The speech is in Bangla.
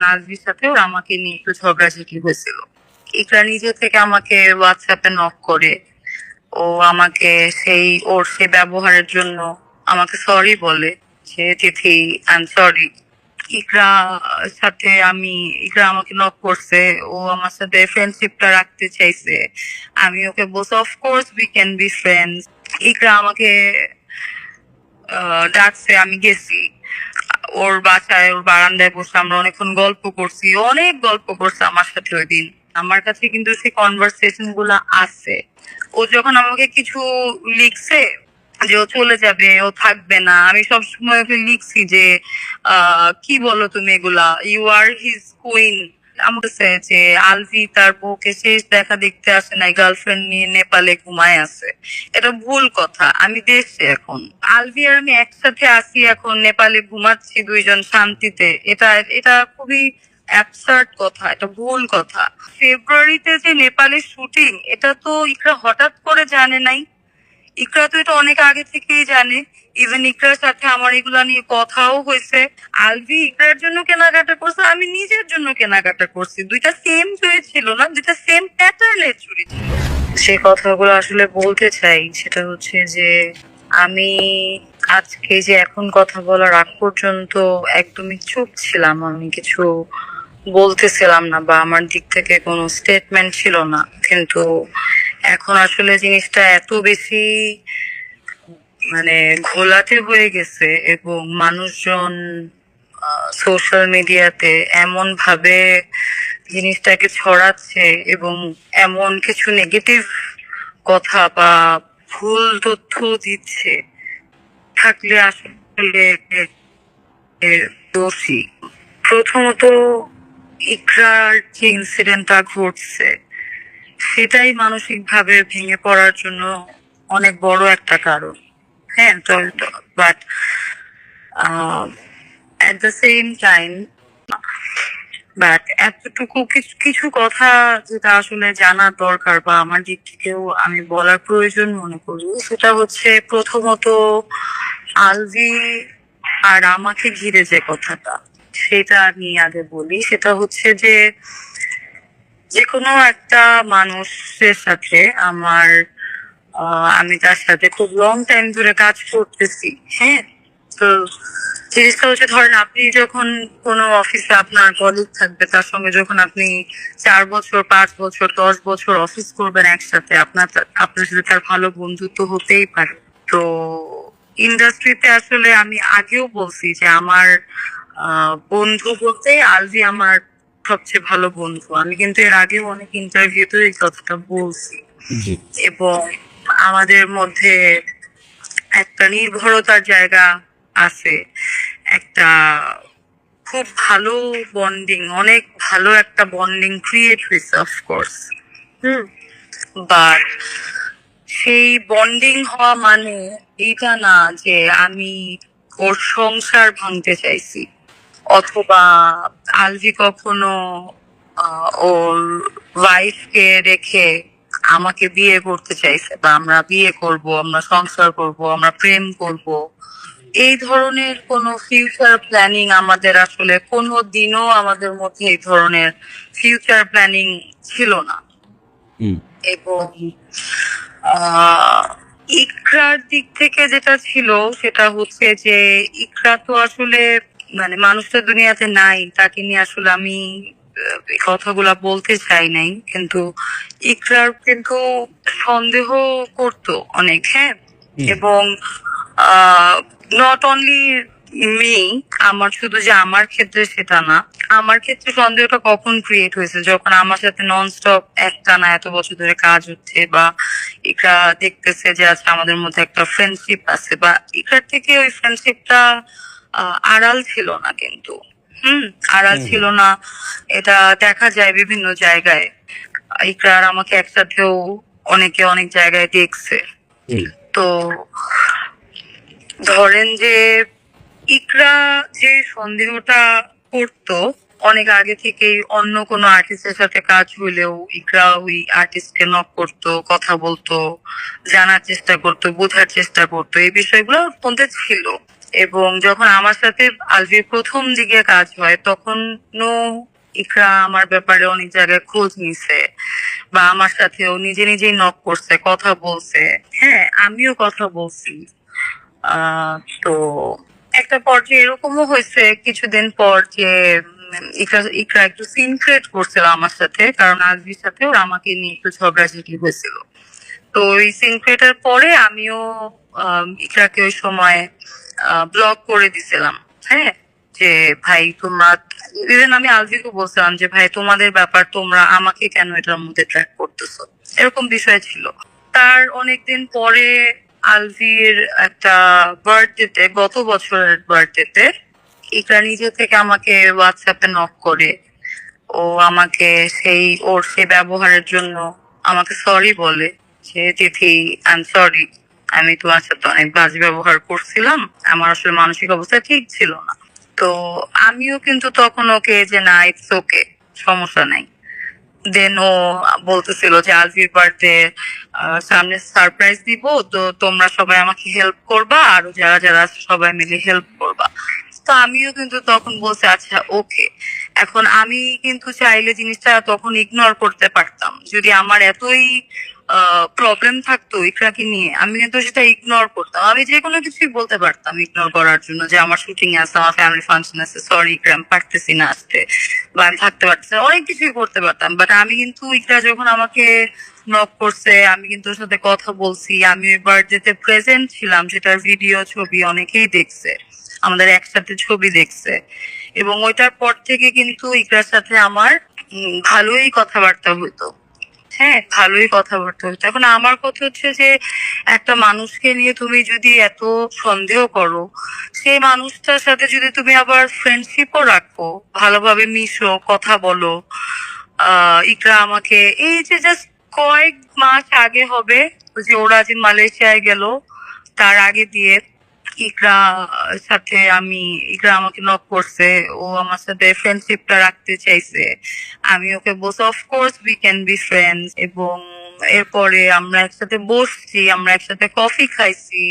নাজরির সাথেও আমাকে নিয়ে একটু ঝগড়াঝাটি হয়েছিল। ইকরা নিজে থেকে আমাকে হোয়াটসঅ্যাপে নক করে ও আমাকে ওর সে ব্যবহারের জন্য আমাকে সরি বলে যে তিথি আই এম সরি। ইকরা ইকরা আমাকে নক করছে, ও আমার সাথে ফ্রেন্ডশিপটা রাখতে চাইছে। আমি ওকে বলছি of course we can be friends. Iqra আমাকে ডাকছে, আমি গেছি ওর বাসায়, ওর বারান্দায় বসে আমরা অনেকক্ষণ গল্প করছি, অনেক গল্প করছে আমার সাথে ওই দিন। আমার কাছে কিন্তু সেই কনভারসেশন গুলা আছে। ও যখন আমাকে কিছু লিখছে যে ও চলে যাবে, ও থাকবে না, আমি সবসময় ওকে লিখছি যে কি বলো তুমি এগুলা, ইউ আর হিজ কুইন। আমাকে যে আলভি তার বউকে শেষ দেখা দেখতে আসে নাই, গার্লফ্রেন্ড নিয়ে নেপালে ঘুমায় আছে। এটা ভুল কথা। আমি দেশে এখন, আলভি আর আমি একসাথে আছি, এখন নেপালে ঘুমাচ্ছি দুইজন শান্তিতে। এটা এটা খুবই অ্যাবসার্ড কথা, এটা ভুল কথা। ফেব্রুয়ারিতে যে নেপালের শুটিং, এটা তো ইকরা হঠাৎ করে জানে নাই। ইকরা তো এটা অনেক আগে থেকেই জানে। ইভেন ইকরার সাথে আমার এগুলা নিয়ে কথাও হয়েছে। আলভি ইকরার জন্য কেনাকাটা করছে, আমি নিজের জন্য কেনাকাটা করছি। দুইটা সেম চুরি ছিল না, দুইটা সেম প্যাটার্নের চুরি ছিল। সে কথাগুলো আসলে বলতে চাই, সেটা হচ্ছে যে আমি আজকে যে এখন কথা বলার আগ পর্যন্ত একদমই চুপ ছিলাম, আমি কিছু বলতেছিলাম না বা আমার দিক থেকে কোনো স্টেটমেন্ট ছিল না। কিন্তু এখন আসলে জিনিসটা এত বেশি মানে ঘোলাটে হয়ে গেছে এবং মানুষজন সোশ্যাল মিডিয়াতে এমন ভাবে জিনিসটাকে ছড়াচ্ছে এবং এমন কিছু নেগেটিভ কথা বা ভুল তথ্য দিচ্ছে, থাকলে আসলে দোষী। প্রথমত ইকরার যে ইনসিডেন্টটা ঘটছে, সেটাই মানসিক ভাবে ভেঙে পড়ার জন্য অনেক বড় একটা কারণ। হ্যাঁ, but at the same time এতটুকু কিছু কিছু কথা যেটা আসলে জানার দরকার বা আমার দিক থেকেও আমি বলার প্রয়োজন মনে করি, সেটা হচ্ছে প্রথমত আলভি আর আমাকে ঘিরে যে কথাটা, সেটা আমি আগে বলি। সেটা হচ্ছে যে যে কোনো একটা মানুষের সাথে আমি তার সাথে খুব লং টাইম ধরে কাজ করতেছি। হ্যাঁ, তো জিনিসটা হচ্ছে, ধরেন আপনি যখন কোনো অফিসে আপনার কলিগ থাকবে, তার সঙ্গে যখন আপনি 4 বছর 5 বছর 10 বছর অফিস করবেন একসাথে, আপনার সাথে তার ভালো বন্ধুত্ব হতেই পারে। তো ইন্ডাস্ট্রিতে আসলে আমি আগেও বলছি যে আমার বন্ধু বলতে আলভি আমার সবচেয়ে ভালো বন্ধু। আমি কিন্তু এর আগেও অনেক ইন্টারভিউতে এই কথাটা বলছি। এবং আমাদের মধ্যে একটা নির্ভরতার জায়গা আছে, একটা খুব ভালো বন্ডিং, অনেক ভালো একটা বন্ডিং ক্রিয়েট হয়েছে অফকোর্স। বাট সেই বন্ডিং হওয়া মানে এটা না যে আমি ওর সংসার ভাঙতে চাইছি, অথবা আলভি কখনো ওর ওয়াইফকে রেখে আমাকে বিয়ে করতে চাইছে বা আমরা বিয়ে করব, আমরা সংসার করব, আমরা প্রেম করব। এই ধরনের কোনো ফিউচার প্ল্যানিং আমাদের আসলে কোনো দিনও আমাদের মধ্যে এই ধরনের ফিউচার প্ল্যানিং ছিল না। এবং ইকরার দিক থেকে যেটা ছিল সেটা হচ্ছে যে ইকরা তো আসলে মানে মানুষটা দুনিয়াতে নাই, তাকে নিয়ে আসলে আমি এই কথাগুলা বলতে চাই নাই। কিন্তু ইকরার কিন্তু সন্দেহ করতো অনেক। হ্যাঁ, এবং নট অনলি মি, আমার শুধু যে আমার ক্ষেত্রে সেটা না, আমার ক্ষেত্রে সন্দেহটা কখন ক্রিয়েট হয়েছে, যখন আমার সাথে ননস্টপ একটানা এত বছর ধরে কাজ হচ্ছে বা ইকরা দেখতেছে যে আচ্ছা আমাদের মধ্যে একটা ফ্রেন্ডশিপ আছে, বা ইকরার থেকে ওই ফ্রেন্ডশিপটা আড়াল ছিল না। কিন্তু আড়াল ছিল না, এটা দেখা যায় বিভিন্ন জায়গায়। ইকরার আমাকে একসাথেও অনেকে অনেক জায়গায় দেখছে। তো ধরেন যে ইকরা যে সন্দেহটা করতো অনেক আগে থেকেই, অন্য কোনো আর্টিস্টের সাথে কাজ হইলেও ইকরা ওই আর্টিস্টকে নক করতো, কথা বলতো, জানার চেষ্টা করতো, বোঝার চেষ্টা করতো, এই বিষয়গুলো ওর মধ্যে ছিল। এবং যখন আমার সাথে আলভির প্রথম দিকে কাজ হয় তখনও ইকরা আমার ব্যাপারে অনেক জায়গায় খোঁজ নিছে বা আমার সাথেও নিজে নিজেই নক করছে, কথা বলছে। হ্যাঁ, আমিও কথা বলছি। আহ তো একটা পর্যায়ে এরকমও হয়েছে কিছুদিন পর যে ইকরা ইকরা একটু সিন ক্রিয়েট করছিল আমার সাথে, কারণ আলভির সাথে ওর আমাকে নিয়ে একটু ঝগড়াঝাটি হয়েছিল। তো ওই সিন ক্রিয়েটার পরে আমিও ইকরাকে ওই সময় ব্লক করে দিছিলাম। হ্যাঁ, যে ভাই তোমরা, ইভেন আমি আলভিকে বলছিলাম যে ভাই তোমাদের ব্যাপার, তোমরা আমাকে কেন এটার মধ্যে ট্র্যাক করতেছো, এরকম বিষয় ছিল। তার অনেকদিন পরে আলভির একটা বার্থডেতে, গত বছরের বার্থডেতে, ইকরা নিজে থেকে আমাকে হোয়াটসঅ্যাপে নক করে ও আমাকে ওর সেই ব্যবহারের জন্য আমাকে সরি বলে যে তিথি, আই এম সরি, আমি তোমার সাথে অনেক বাজে ব্যবহার করছিলাম, আমার আসলে মানসিক অবস্থা ঠিক ছিল না। তো আমিও কিন্তু তখন ওকে যে না, ইটস ওকে, সমস্যা নাই। দেন ও বলতেছিল যে আলভির বার্থডে সামনে সারপ্রাইজ দিব, তো তোমরা সবাই আমাকে হেল্প করবা, আর যারা যারা আছে সবাই মিলে হেল্প করবা। তো আমিও কিন্তু তখন বলছি আচ্ছা ওকে। এখন আমি কিন্তু চাইলে জিনিসটা তখন ইগনোর করতে পারতাম, যদি আমার এতই প্রবলেম থাকতো ইকরাকে নিয়ে, আমি কিন্তু সেটা ইগনোর করতাম। আমি যে কোনো কিছুই বলতে পারতাম ইগনোর করার জন্য, যে আমার শুটিং আছে, আমার ফ্যামিলি ফাংশন আছে, সরি ইকরা আমি পারতেছি না আসতে, বা আমি থাকতে পারতেছি না, অনেক কিছুই করতে পারতাম। বাট আমি কিন্তু ইকরা যখন আমাকে নক করছে, আমি কিন্তু ওর সাথে কথা বলছি, আমি ওই বার্থডেতে প্রেজেন্ট ছিলাম, সেটার ভিডিও ছবি অনেকেই দেখছে, আমাদের একসাথে ছবি দেখছে। এবং ওইটার পর থেকে কিন্তু ইকরার সাথে আমার ভালোই কথাবার্তা হতো। হ্যাঁ, ভালোই কথাবার্তা হতো। এখন আমার কথা হচ্ছে যে একটা মানুষকে নিয়ে তুমি যদি এত সন্দেহ করো, সেই মানুষটার সাথে যদি তুমি আবার ফ্রেন্ডশিপও রাখো, ভালোভাবে মিশো, কথা বলো। ইকরা আমাকে এই যে জাস্ট কয়েক মাস আগে হবে, ওই যে ওরা যে মালয়েশিয়ায় গেল, তার আগে দিয়ে ইকরা সাথে আমি, ইকরা আমাকে নক করছে, ও আমার সাথে ফ্রেন্ডশিপটা রাখতে চাইছে। আমি ওকে বলছি of course we can be friends, এবং এরপরে আমরা একসাথে বসছি, আমরা একসাথে কফি খাইছি।